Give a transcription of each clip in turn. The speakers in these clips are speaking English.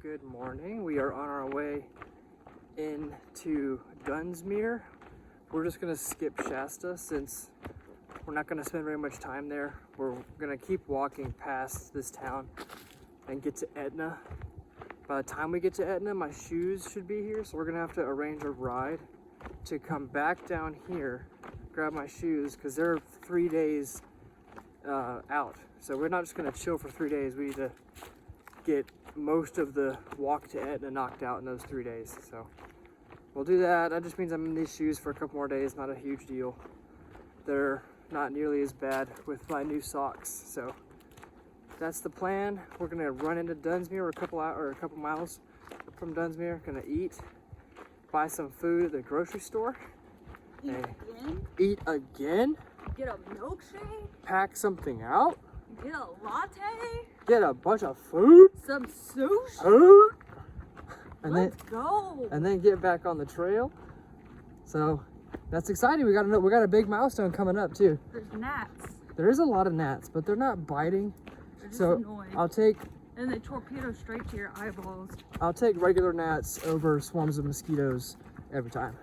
Good morning. We are on our way into Dunsmuir. We're just gonna skip Shasta since we're not gonna spend very much time there. We're gonna keep walking past this town and get to Etna. By the time we get to Etna, my shoes should be here, so we're gonna have to arrange a ride to come back down here, grab my shoes, because they're 3 days out. So we're not just gonna chill for 3 days. We need to get most of the walk to Etna knocked out in those 3 days. So we'll do that. That just means I'm in these shoes for a couple more days. Not a huge deal. They're not nearly as bad with my new socks. So that's the plan. We're gonna run into Dunsmuir a couple miles from Dunsmuir. Gonna eat, buy some food at the grocery store. Eat again? Get a milkshake? Pack something out? Get a latte? Get a bunch of food? Some sushi? Food? And Let's go. And then get back on the trail. So that's exciting. We got a big milestone coming up too. There's gnats. There is a lot of gnats, but they're not biting. They're just so annoying. And they torpedo straight to your eyeballs. I'll take regular gnats over swarms of mosquitoes every time.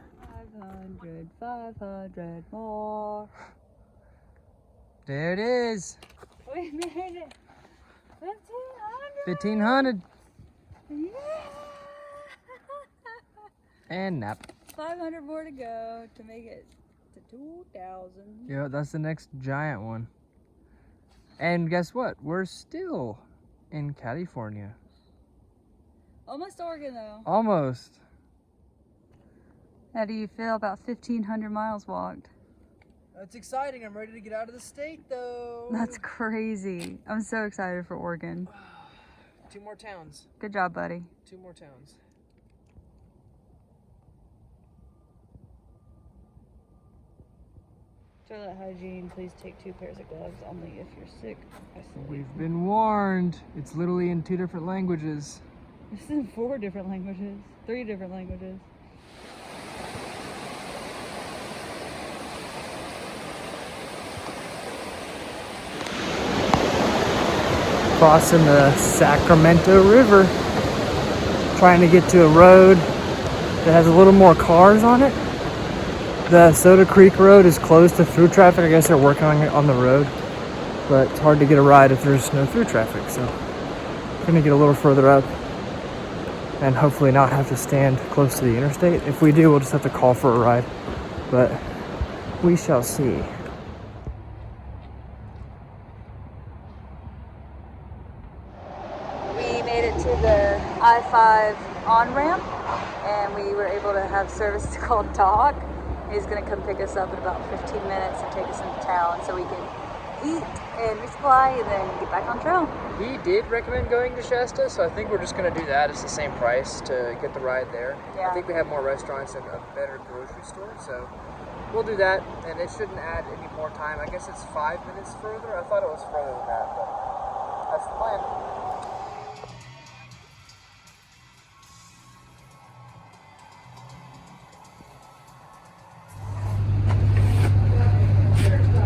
500 more. There it is. We made it. 1,500. 1,500. Yeah. And nap. 500 more to go to make it to 2,000. Yeah, that's the next giant one. And guess what? We're still in California. Almost Oregon though. Almost. How do you feel about 1,500 miles walked? That's exciting. I'm ready to get out of the state though. That's crazy. I'm so excited for Oregon. 2 more towns. Good job, buddy. 2 more towns. Toilet hygiene, please take 2 pairs of gloves only if you're sick. We've been warned. It's literally in 2 different languages. This is in 4 different languages. 3 different languages. Crossing the Sacramento River. Trying to get to a road that has a little more cars on it. The Soda Creek Road is closed to through traffic. I guess they're working on the road, but it's hard to get a ride if there's no through traffic. So we're gonna get a little further up and hopefully not have to stand close to the interstate. If we do, we'll just have to call for a ride, but we shall see. We made it to the I-5 on-ramp and we were able to have service called Doc. He's going to come pick us up in about 15 minutes and take us into town so we can eat and resupply and then get back on trail. He did recommend going to Shasta, so I think we're just going to do that. It's the same price to get the ride there. Yeah. I think we have more restaurants and a better grocery store, so we'll do that, and it shouldn't add any more time. I guess it's 5 minutes further. I thought it was further than that, but that's the plan.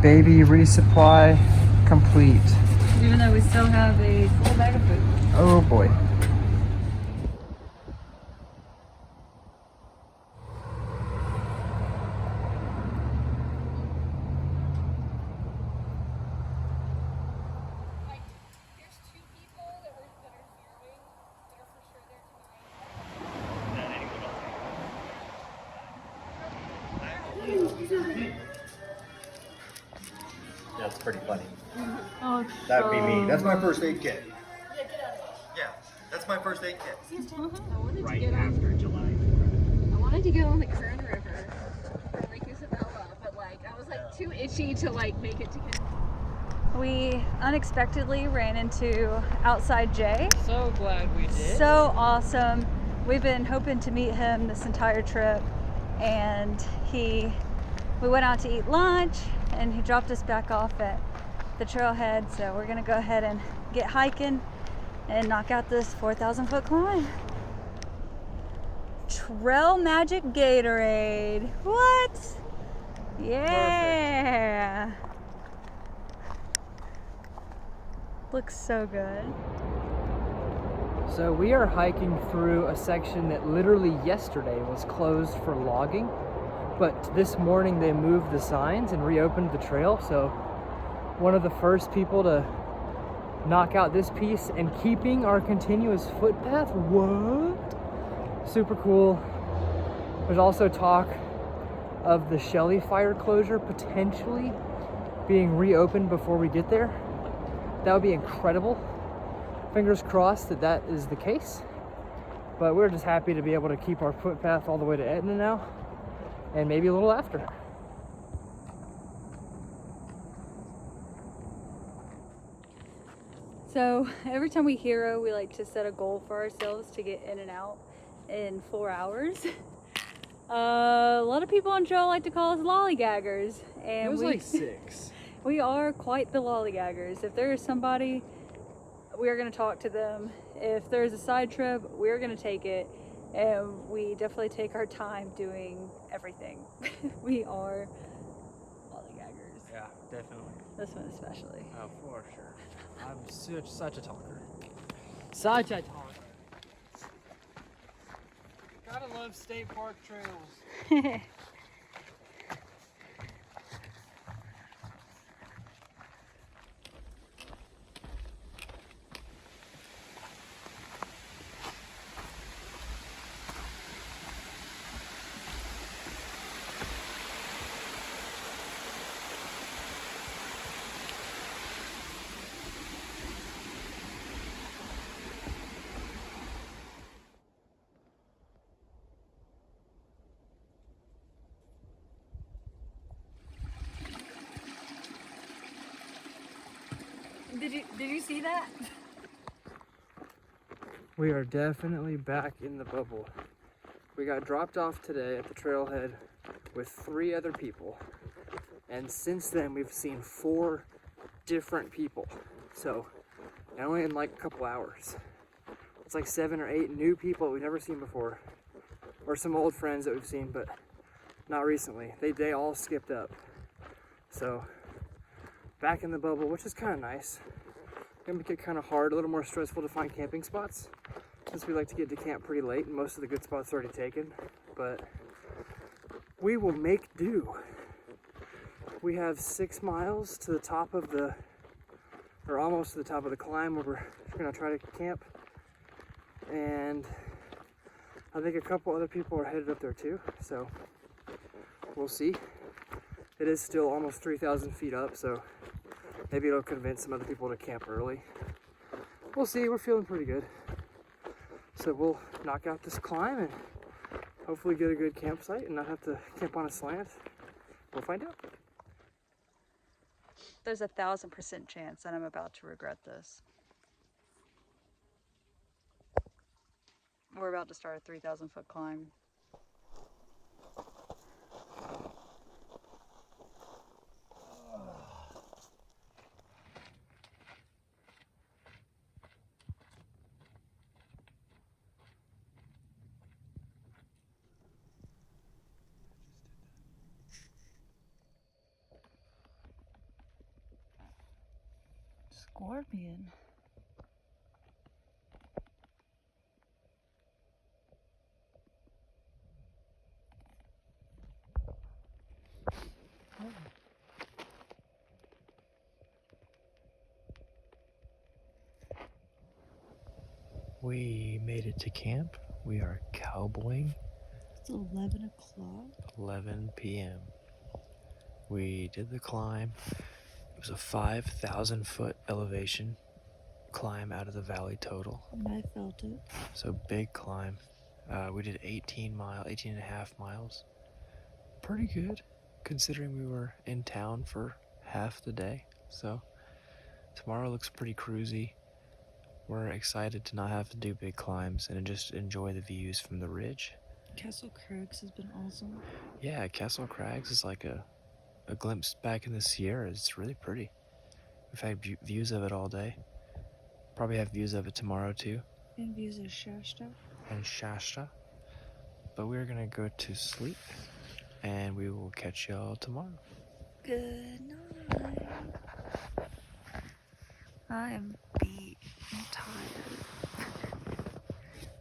Baby resupply complete. Even though we still have a full bag of food. Oh boy. That's pretty funny. Oh, That'd be me. That's my first aid kit. Yeah, that's my first aid kit. Right after July 4th. I wanted to go on the Kern River or Lake Isabella, but I was too itchy to make it to Kern. We unexpectedly ran into Outside Jay. So glad we did. So awesome. We've been hoping to meet him this entire trip, and we went out to eat lunch and he dropped us back off at the trailhead, so we're gonna go ahead and get hiking and knock out this 4,000 foot climb. Trail Magic Gatorade. What? Yeah. Perfect. Looks so good. So we are hiking through a section that literally yesterday was closed for logging, but this morning they moved the signs and reopened the trail. So one of the first people to knock out this piece and keeping our continuous footpath. What? Super cool. There's also talk of the Shelley fire closure potentially being reopened before we get there. That would be incredible. Fingers crossed that that is the case. But we're just happy to be able to keep our footpath all the way to Etna now, and maybe a little after. So every time we hero, we like to set a goal for ourselves to get in and out in 4 hours. A lot of people on trail like to call us lollygaggers, and It was like 6. we are quite the lollygaggers. If there is somebody, we are going to talk to them. If there's a side trip, we are going to take it, and we definitely take our time doing everything. We are lollygaggers. Yeah, definitely. This one especially. Oh, for sure. I'm such a talker. Such a talker. Gotta love state park trails. Did you see that? We are definitely back in the bubble. We got dropped off today at the trailhead with 3 other people. And since then, we've seen 4 different people. So, and only in like a couple hours. It's like 7 or 8 new people we've never seen before. Or some old friends that we've seen, but not recently. They all skipped up. So, back in the bubble, which is kind of nice. Gonna make it kind of hard, a little more stressful to find camping spots, since we like to get to camp pretty late and most of the good spots are already taken. But we will make do. We have 6 miles to the top of the, or almost to the top of the climb where we're gonna try to camp. And I think a couple other people are headed up there too, so we'll see. It is still almost 3,000 feet up, so maybe it'll convince some other people to camp early. We'll see, we're feeling pretty good. So we'll knock out this climb and hopefully get a good campsite and not have to camp on a slant. We'll find out. There's 1,000% chance that I'm about to regret this. We're about to start a 3,000-foot climb. Scorpion. We made it to camp. We are cowboying. It's 11 o'clock. 11 p.m. We did the climb. It was a 5,000 foot elevation climb out of the valley total. And I felt it. So big climb. We did 18 and a half miles. Pretty good considering we were in town for half the day. So tomorrow looks pretty cruisy. We're excited to not have to do big climbs and just enjoy the views from the ridge. Castle Crags has been awesome. Yeah, Castle Crags is like a glimpse back in the Sierras. It's really pretty. We've had views of it all day. Probably have views of it tomorrow too. And views of Shasta. And Shasta. But we're gonna go to sleep and we will catch y'all tomorrow. Good night. I am beat.